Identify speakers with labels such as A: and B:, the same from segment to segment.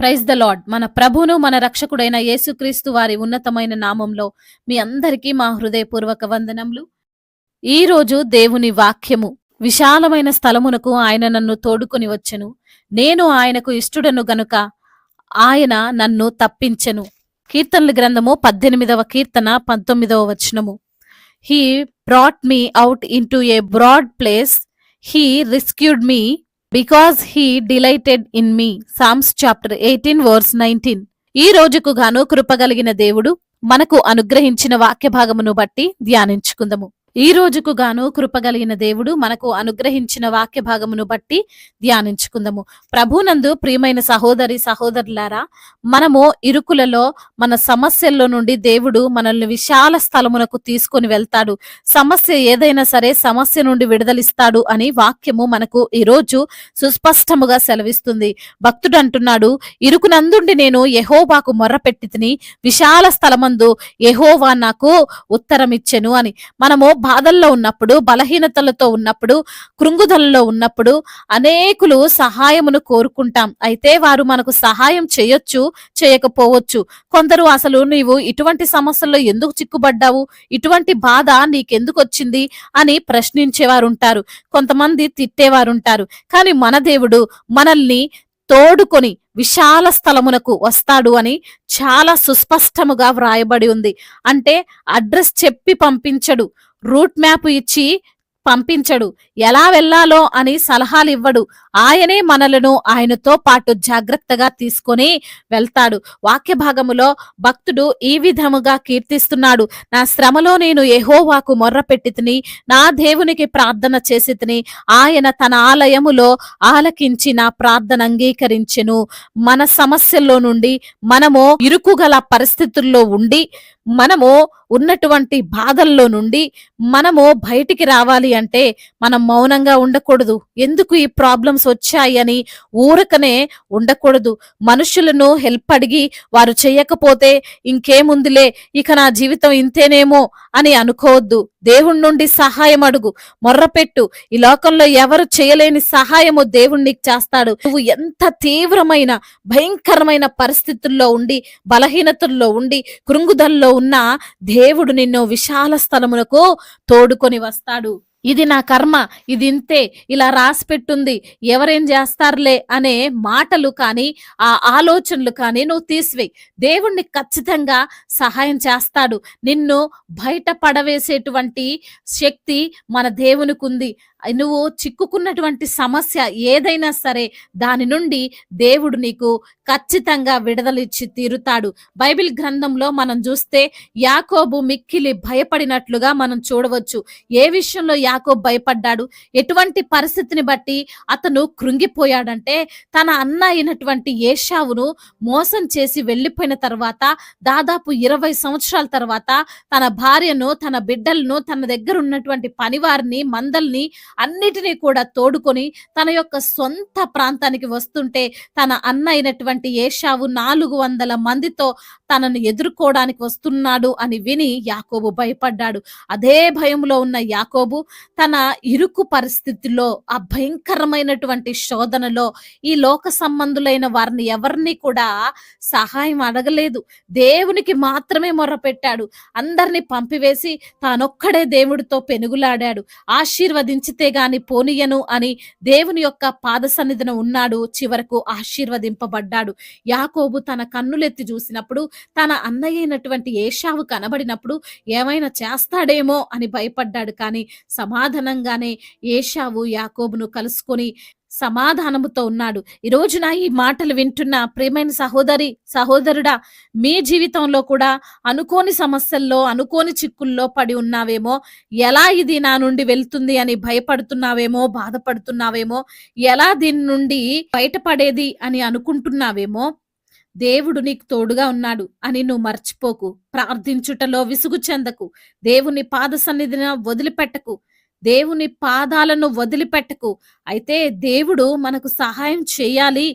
A: Praise the lord. మన ప్రభువును మన రక్షకుడైన యేసుక్రీస్తు వారి ఉన్నతమైన నామంలో మీ అందరికీ మా హృదయపూర్వక వందనములు. ఈ రోజు దేవుని వాక్యము. విశాలమైన స్థలమునకు ఆయన నన్ను తోడుకొని వచ్చెను. నేను ఆయనకు ఇష్టుడను గనుక ఆయన నన్ను తప్పించెను. కీర్తనల గ్రంథము 18వ కీర్తన 19వ వచనము. He brought me out into a broad place, he rescued me because he delighted in me. Psalms chapter 18 verse 19. ఈ రోజుకు గాను కృపగలిగిన దేవుడు మనకు అనుగ్రహించిన వాక్య భాగమును బట్టి ధ్యానించుకుందాము. ఈ రోజుకు గాను కృపగలిగిన దేవుడు మనకు అనుగ్రహించిన వాక్య భాగమును బట్టి ధ్యానించుకుందాము. ప్రభునందు ప్రియమైన సహోదరి సహోదరులారా, మనము ఇరుకులలో మన సమస్యల్లో నుండి దేవుడు మనల్ని విశాల స్థలమునకు తీసుకొని వెళ్తాడు. సమస్య ఏదైనా సరే సమస్య నుండి విడుదలిస్తాడు అని వాక్యము మనకు ఈరోజు సుస్పష్టముగా సెలవిస్తుంది. భక్తుడు అంటున్నాడు, ఇరుకునందుండి నేను యెహోవాకు మొర్రపెట్టి తిని, విశాల స్థలమందు యెహోవా నాకు ఉత్తరమిచ్చెను అని. మనము బాధల్లో ఉన్నప్పుడు, బలహీనతలతో ఉన్నప్పుడు, కృంగుదలలో ఉన్నప్పుడు అనేకులు సహాయమును కోరుకుంటాం. అయితే వారు మనకు సహాయం చేయొచ్చు, చేయకపోవచ్చు. కొందరు అసలు నీవు ఇటువంటి సమస్యల్లో ఎందుకు చిక్కుబడ్డావు, ఇటువంటి బాధ నీకెందుకు వచ్చింది అని ప్రశ్నించేవారుంటారు. కొంతమంది తిట్టేవారుంటారు. కానీ మన దేవుడు మనల్ని తోడుకొని విశాల స్థలమునకు వస్తాడు అని చాలా సుస్పష్టముగా వ్రాయబడి ఉంది. అంటే అడ్రస్ చెప్పి పంపించడు, రూట్ మ్యాప్ ఇచ్చి పంపించడు, ఎలా వెళ్ళాలో అని సలహాలు ఇవ్వడు. ఆయనే మనలను ఆయనతో పాటు జాగ్రత్తగా తీసుకొని వెళ్తాడు. వాక్య భాగములో భక్తుడు ఈ విధముగా కీర్తిస్తున్నాడు, నా శ్రమలో నేను యెహోవాకు మొర్రపెట్టి తిని, నా దేవునికి ప్రార్థన చేసి తిని, ఆయన తన ఆలయములో ఆలకించి నా ప్రార్థన అంగీకరించెను. మన సమస్యల్లో నుండి, మనము ఇరుకుగల పరిస్థితుల్లో ఉండి, మనము ఉన్నటువంటి బాధల్లో నుండి మనము బయటికి రావాలి అంటే మనం మౌనంగా ఉండకూడదు. ఎందుకు ఈ ప్రాబ్లమ్స్ వచ్చాయి అని ఊరకనే ఉండకూడదు. మనుషులను హెల్ప్ అడిగి వారు చెయ్యకపోతే ఇంకేముందిలే, ఇక నా జీవితం ఇంతేనేమో అని అనుకోవద్దు. దేవుడి నుండి సహాయం అడుగు, మొర్రపెట్టు. ఈ లోకంలో ఎవరు చేయలేని సహాయము దేవుడు నీకు చేస్తాడు. నువ్వు ఎంత తీవ్రమైన భయంకరమైన పరిస్థితుల్లో ఉండి, బలహీనతల్లో ఉండి, కృంగుదల్లో ఉన్నా దేవుడు నిన్ను విశాల స్థలమునకు తోడుకొని వస్తాడు. ఇది నా కర్మ, ఇది ఇంతే, ఇలా రాసి పెట్టుంది, ఎవరేం చేస్తారులే అనే మాటలు కానీ ఆ ఆలోచనలు కానీ నువ్వు తీసివేయి. దేవుణ్ణి ఖచ్చితంగా సహాయం చేస్తాడు. నిన్ను బయట పడవేసేటువంటి శక్తి మన దేవునికి ఉంది. నువ్వు చిక్కుకున్నటువంటి సమస్య ఏదైనా సరే దాని నుండి దేవుడు నీకు ఖచ్చితంగా విడుదలిచ్చి తీరుతాడు. బైబిల్ గ్రంథంలో మనం చూస్తే యాకోబు మిక్కిలి భయపడినట్లుగా మనం చూడవచ్చు. ఏ విషయంలో యాకోబు భయపడ్డాడు, ఎటువంటి పరిస్థితిని బట్టి అతను కృంగిపోయాడంటే, తన అన్న అయినటువంటి ఏశావును మోసం చేసి వెళ్ళిపోయిన తర్వాత దాదాపు 20 సంవత్సరాల తర్వాత తన భార్యను, తన బిడ్డలను, తన దగ్గర ఉన్నటువంటి పనివారిని, మందల్ని అన్నిటినీ కూడా తోడుకొని తన యొక్క సొంత ప్రాంతానికి వస్తుంటే, తన అన్న అయినటువంటి ఏశావు 400 మందితో తనను ఎదుర్కోవడానికి వస్తున్నాడు అని విని యాకోబు భయపడ్డాడు. అదే భయంలో ఉన్న యాకోబు తన ఇరుకు పరిస్థితిలో, ఆ భయంకరమైనటువంటి శోధనలో ఈ లోక సంబంధులైన వారిని ఎవరిని కూడా సహాయం అడగలేదు. దేవునికి మాత్రమే మొర్రపెట్టాడు. అందరినీ పంపివేసి తానొక్కడే దేవుడితో పెనుగులాడాడు. ఆశీర్వదించితే గాని పోనీయను అని దేవుని యొక్క పాద సన్నిధిన ఉన్నాడు. చివరకు ఆశీర్వదింపబడ్డాడు. యాకోబు తన కన్నులెత్తి చూసినప్పుడు తన అన్నయ్య అయినటువంటి ఏశావు కనబడినప్పుడు ఏమైనా చేస్తాడేమో అని భయపడ్డాడు. కానీ సమాధానంగానే ఏశావు యాకోబును కలుసుకొని సమాధానముతో ఉన్నాడు. ఈ రోజున ఈ మాటలు వింటున్న ప్రియమైన సహోదరి సహోదరుడా, మీ జీవితంలో కూడా అనుకోని సమస్యల్లో, అనుకోని చిక్కుల్లో పడి ఉన్నావేమో, ఎలా ఇది నా నుండి వెళ్తుంది అని భయపడుతున్నావేమో, బాధపడుతున్నావేమో, ఎలా దీని నుండి బయటపడేది అని అనుకుంటున్నావేమో, దేవుడు నీకు తోడుగా ఉన్నాడు అని నువ్వు మర్చిపోకు. ప్రార్థించుటలో విసుగు చెందకు. దేవుని పాద సన్నిధిన వదిలిపెట్టకు. దేవుని పాదాలను వదిలిపెట్టకు. అయితే దేవుడు మనకు సహాయం చేయాలి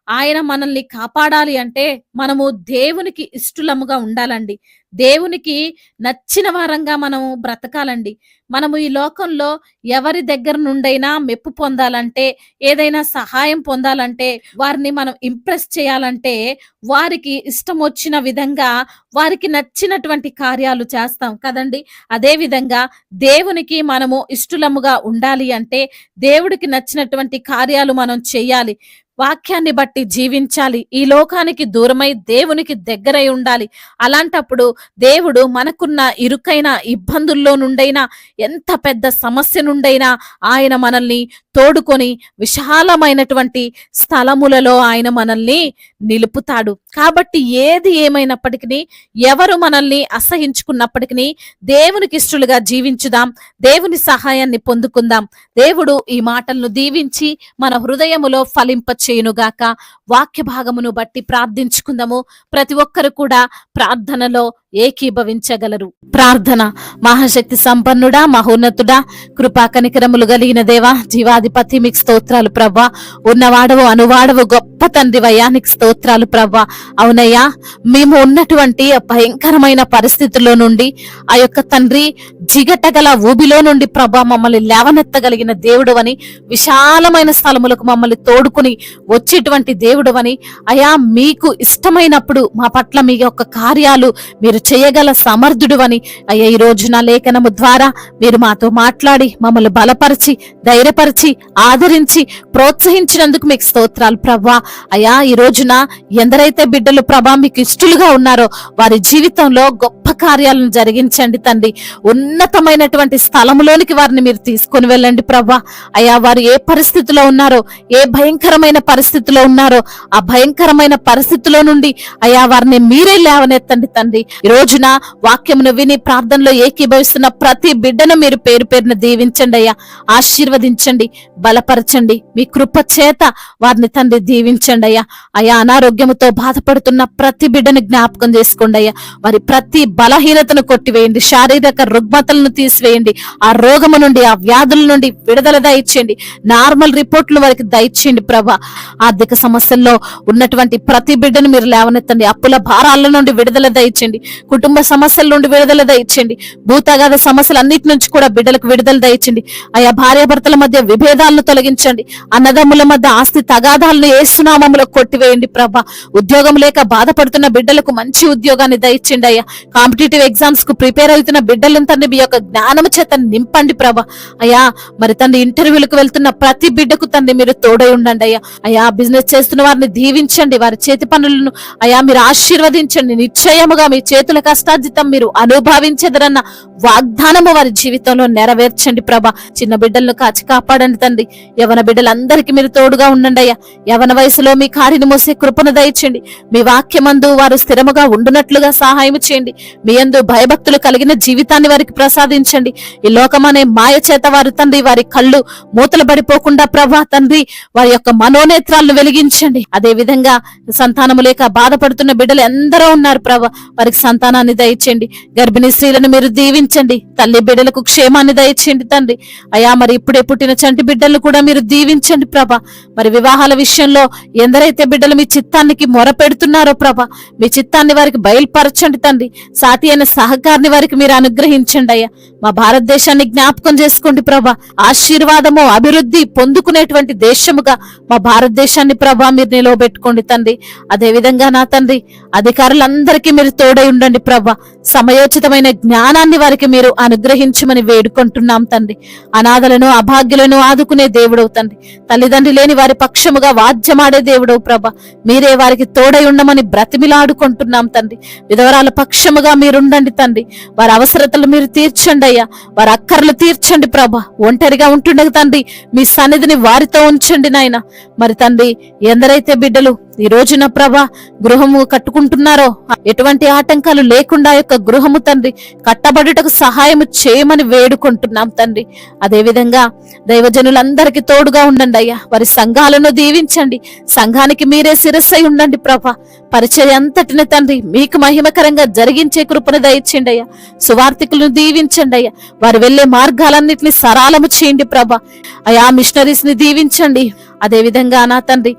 A: ఆయన మనల్ని కాపాడాలి అంటే మనము దేవునికి ఇష్టలముగా ఉండాలండి. దేవునికి నచ్చిన వారంగా మనము బ్రతకాలండి. మనము ఈ లోకంలో ఎవరి దగ్గర నుండైనా మెప్పు పొందాలంటే, ఏదైనా సహాయం పొందాలంటే, వారిని మనం ఇంప్రెస్ చేయాలంటే, వారికి ఇష్టం వచ్చిన విధంగా వారికి నచ్చినటువంటి కార్యాలు చేస్తాం కదండి. అదే విధంగా దేవునికి మనము ఇష్టలముగా ఉండాలి అంటే దేవుడికి నచ్చినటువంటి కార్యాలు మనం చేయాలి. వాక్యాన్ని బట్టి జీవించాలి. ఈ లోకానికి దూరమై దేవునికి దగ్గరై ఉండాలి. అలాంటప్పుడు దేవుడు మనకున్న ఇరుకైన ఇబ్బందుల్లో నుండైనా, ఎంత పెద్ద సమస్య నుండైనా ఆయన మనల్ని తోడుకొని విశాలమైనటువంటి స్థలములలో ఆయన మనల్ని నిలుపుతాడు. కాబట్టి ఏది ఏమైనప్పటికీ, ఎవరు మనల్ని అసహించుకున్నప్పటికీ దేవునికి ఇష్టలుగా జీవించుదాం. దేవుని సహాయాన్ని పొందుకుందాం. దేవుడు ఈ మాటలను దీవించి మన హృదయములో ఫలింపచేయునుగాక. వాక్య భాగమును బట్టి ప్రార్థించుకుందాము. ప్రతి ఒక్కరు కూడా ప్రార్థనలో ఏకీభవించగలరు. ప్రార్థన. మహాశక్తి సంపన్నుడా, మహోన్నతుడా, కృపా కనికరములు కలిగిన దేవా, జీవాధిపతి, మీకు స్తోత్రాలు ప్రవ్వా. ఉన్నవాడవు అనువాడవు గొప్ప తండ్రి వయానికి స్తోత్రాలు ప్రవ్వా. అవునయ్యా, మేము ఉన్నటువంటి భయంకరమైన పరిస్థితుల్లో నుండి, ఆ యొక్క తండ్రి జిగటగల ఊబిలో నుండి ప్రభా మమ్మల్ని లేవనెత్తగలిగిన దేవుడు అని, విశాలమైన స్థలములకు మమ్మల్ని తోడుకుని వచ్చేటువంటి దేవుడు అని, అయా మీకు ఇష్టమైనప్పుడు మా పట్ల మీ యొక్క కార్యాలు మీరు చేయగల సమర్థుడు అని, అయ్యా ఈ రోజున లేఖనము ద్వారా మీరు మాతో మాట్లాడి మమ్మల్ని బలపరిచి, ధైర్యపరిచి, ఆదరించి, ప్రోత్సహించినందుకు మీకు స్తోత్రాలు ప్రభా. అయ్యా ఈ రోజున ఎందరైతే బిడ్డలు ప్రభా మీకు ఇష్టలుగా ఉన్నారో వారి జీవితంలో గొప్ప కార్యాలను జరిగించండి తండ్రి. ఉన్నతమైనటువంటి స్థలములోనికి వారిని మీరు తీసుకొని వెళ్ళండి ప్రభా. అయ్యా వారు ఏ పరిస్థితిలో ఉన్నారో, ఏ భయంకరమైన పరిస్థితిలో ఉన్నారో, ఆ భయంకరమైన పరిస్థితిలో నుండి అయ్యా వారిని మీరే లేవనెత్తండి తండ్రి. ఈ రోజున వాక్యమును విని ప్రార్థనలో ఏకీభవిస్తున్న ప్రతి బిడ్డను మీరు పేరు పేరున దీవించండి అయ్యా. ఆశీర్వదించండి, బలపరచండి. మీ కృప చేత వారిని తండ్రి దీవించండి అయ్యా. అయ్యా అనారోగ్యముతో బాధపడుతున్న ప్రతి బిడ్డను జ్ఞాపకం చేసుకోండి అయ్యా. వారి ప్రతి బలహీనతను కొట్టివేయండి. శారీరక రుగ్మతలను తీసివేయండి. ఆ రోగము నుండి, ఆ వ్యాధుల నుండి విడుదల దయచేయండి. నార్మల్ రిపోర్ట్లు వారికి దయచేయండి ప్రభా. ఆర్థిక సమస్యల్లో ఉన్నటువంటి ప్రతి బిడ్డను మీరు లేవనెత్తండి. అప్పుల భారాల నుండి విడుదల దయచేయండి. కుటుంబ సమస్యల నుండి విడుదల దయచేయండి. భూతగాథ సమస్యలు అన్నిటి నుంచి కూడా బిడ్డలకు విడుదల దయచేయండి. అయా భార్యాభర్తల మధ్య విభేదాలను తొలగించండి. అన్నదమ్ముల మధ్య ఆస్తి తగాదాలను యేసు నామములో కొట్టివేయండి ప్రభా. ఉద్యోగం లేక బాధపడుతున్న బిడ్డలకు మంచి ఉద్యోగాన్ని దయచేయండి అయ్యా. కాంపిటేటివ్ ఎగ్జామ్స్ కు ప్రిపేర్ అవుతున్న బిడ్డలను తండ్రి మీ యొక్క జ్ఞానము చేత నింపండి ప్రభా. అయ్యా మరి తండ్రి ఇంటర్వ్యూలకు వెళ్తున్న ప్రతి బిడ్డకు తండ్రి మీరు తోడై ఉండండి అయ్యా. అయ్యా బిజినెస్ చేస్తున్న వారిని దీవించండి. వారి చేతి పనులను అయ్యా మీరు ఆశీర్వదించండి. నిశ్చయముగా మీ చేతుల కష్టార్జితం మీరు అనుభవించదరన్న వాగ్దానము వారి జీవితంలో నెరవేర్చండి ప్రభా. చిన్న బిడ్డలను కాచి కాపాడండి తండ్రి. యవన బిడ్డలందరికీ మీరు తోడుగా ఉండండి అయ్యా. యవన వయసులో మీ కారిని మోసే కృపను దయచేయండి. మీ వాక్యమందు వారు స్థిరముగా ఉండునట్లుగా సహాయం చేయండి. మీ యందు భయభక్తులు కలిగిన జీవితాన్ని వారికి ప్రసాదించండి. ఈ లోకమనే మాయ చేత వారు తండ్రి వారి కళ్ళు మూతలు పడిపోకుండా ప్రభా తండ్రి వారి యొక్క మనోనేత్రాలను వెలిగించండి. అదే విధంగా సంతానము లేక బాధపడుతున్న బిడ్డలు ఎందరో ఉన్నారు ప్రభా. వారికి సంతానాన్ని దయచేయండి. గర్భిణీ స్త్రీలను మీరు దీవించండి. తల్లి బిడ్డలకు క్షేమాన్ని దయచేయండి తండ్రి. అయా మరి ఇప్పుడే పుట్టిన చంటి బిడ్డలను కూడా మీరు దీవించండి ప్రభా. మరి వివాహాల విషయంలో ఎందరైతే బిడ్డలు మీ చిత్తానికి మొర పెడుతున్నారో ప్రభా, మీ చిత్తాన్ని వారికి బయలుపరచండి తండ్రి. సాటి అయిన సహకారిని వారికి మీరు అనుగ్రహించండి అయ్యా. మా భారతదేశాన్ని జ్ఞాపకం చేసుకోండి ప్రభా. ఆశీర్వాదము, అభివృద్ధి పొందుకునేటువంటి దేశముగా మా భారతదేశాన్ని ప్రభా మీరు నిలవబెట్టుకోండి తండ్రి. అదే విధంగా నా తండ్రి అధికారులందరికీ మీరు తోడై ఉండండి ప్రభా. సమయోచితమైన జ్ఞానాన్ని వారికి మీరు అనుగ్రహించమని వేడుకుంటున్నాం తండ్రి. అనాథలను, అభాగ్యులను ఆదుకునే దేవుడవు తండ్రి. తల్లిదండ్రి లేని వారి పక్షముగా వాద్యమాడే దేవుడవు ప్రభా. మీరే వారికి తోడై ఉండమని బ్రతిమిలాడుకుంటున్నాం తండ్రి. విధవరాల పక్షముగా మీరుండండి తండ్రి. వారి అవసరతలు మీరు తీర్చండి అయ్యా. వారి అక్కర్లు తీర్చండి ప్రభా. ఒంటరిగా ఉంటుండగా తండ్రి మీ సన్నిధిని వారితో ఉంచండి నాయన. మరి తండ్రి ఎందరైతే బిడ్డలు ఈ రోజున ప్రభా గృహము కట్టుకుంటున్నారో ఎటువంటి ఆటంకాలు లేకుండా యొక్క గృహము తండ్రి కట్టబడుటకు సహాయము చేయమని వేడుకుంటున్నాం తండ్రి. అదే విధంగా దైవజనులందరికీ తోడుగా ఉండండి అయ్యా. వారి సంఘాలను దీవించండి. సంఘానికి మీరే శిరస్సై ఉండండి ప్రభా. పరిచర్య అంతటిని తండ్రి మీకు మహిమకరంగా జరిగించే కృపను దయచేయండి అయ్యా. సువార్థికులను దీవించండి అయ్యా. వారు వెళ్లే మార్గాలన్నిటిని సరళము చేయండి ప్రభా. అయా మిషనరీస్ ని దీవించండి. అదే విధంగా నా తండ్రి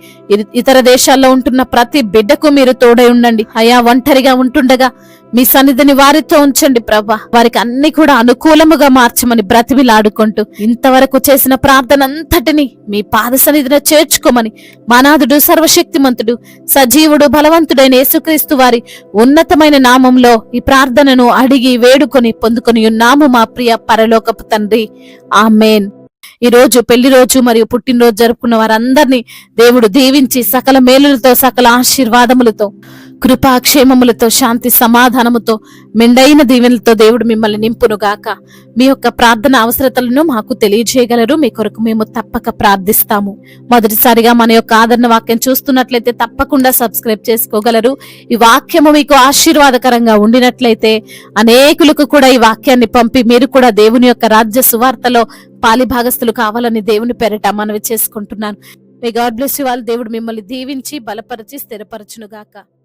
A: ఇతర దేశాల్లో ఉంటున్న ప్రతి బిడ్డకు మీరు తోడై ఉండండి అయా. ఒంటరిగా ఉంటుండగా మీ సన్నిధిని వారితో ఉంచండి ప్రభా. వారికి అన్ని కూడా అనుకూలముగా మార్చమని బ్రతిమిలాడుకుంటూ ఇంతవరకు చేసిన ప్రార్థన అంతటిని మీ పాద సన్నిధిని చేర్చుకోమని మానాథుడు సర్వశక్తిమంతుడు సజీవుడు బలవంతుడైన యేసుక్రీస్తు వారి ఉన్నతమైన నామంలో ఈ ప్రార్థనను అడిగి వేడుకొని పొందుకొని ఉన్నాము మా ప్రియ పరలోకపు తండ్రి. ఆమేన్. ఈ రోజు పెళ్లి రోజు మరియు పుట్టినరోజు జరుపుకున్న వారందరినీ దేవుడు దీవించి సకల మేలులతో సకల ఆశీర్వాదములతో కృపాక్షేమములతో శాంతి సమాధానముతో మెండైన దీవెనలతో దేవుడు మిమ్మల్ని నింపునుగాక. మీ యొక్క ప్రార్థన అవసరతలను మాకు తెలియజేయగలరు. మీ కొరకు మేము తప్పక ప్రార్థిస్తాము. మొదటిసారిగా మన యొక్క ఆదరణ వాక్యం చూస్తున్నట్లయితే తప్పకుండా సబ్స్క్రైబ్ చేసుకోగలరు. ఈ వాక్యము మీకు ఆశీర్వాదకరంగా ఉండినట్లయితే అనేకులకు కూడా ఈ వాక్యాన్ని పంపి మీరు కూడా దేవుని యొక్క రాజ్య సువార్తలో పాలిభాగస్తులు కావాలని దేవుని పేరిట మనవి చేసుకుంటున్నాను. May God bless you all. దేవుడు మిమ్మల్ని దీవించి బలపరిచి స్థిరపరచునుగాక.